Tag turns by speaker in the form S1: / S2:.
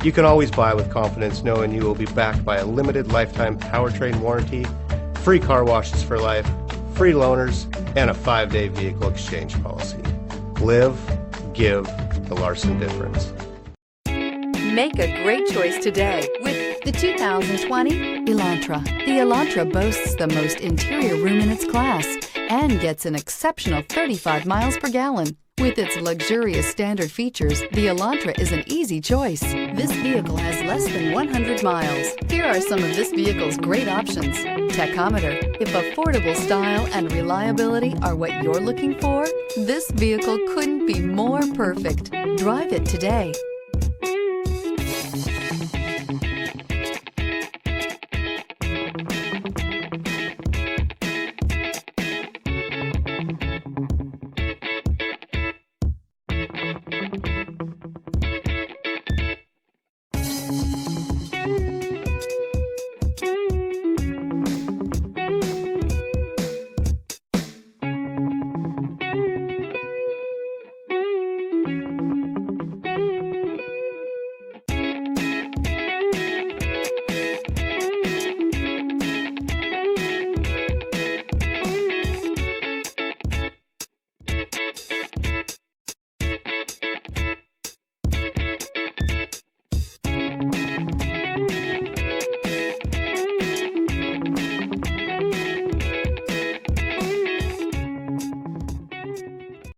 S1: You can always buy with confidence knowing you will be backed by a limited lifetime powertrain warranty, free car washes for life, free loaners, and a 5-day vehicle exchange policy. Live, give the Larson difference.
S2: Make a great choice today with the 2020 Elantra. The Elantra boasts the most interior room in its class and gets an exceptional 35 miles per gallon. With its luxurious standard features, the Elantra is an easy choice. This vehicle has less than 100 miles. Here are some of this vehicle's great options: tachometer. If affordable style and reliability are what you're looking for, this vehicle couldn't be more perfect. Drive it today.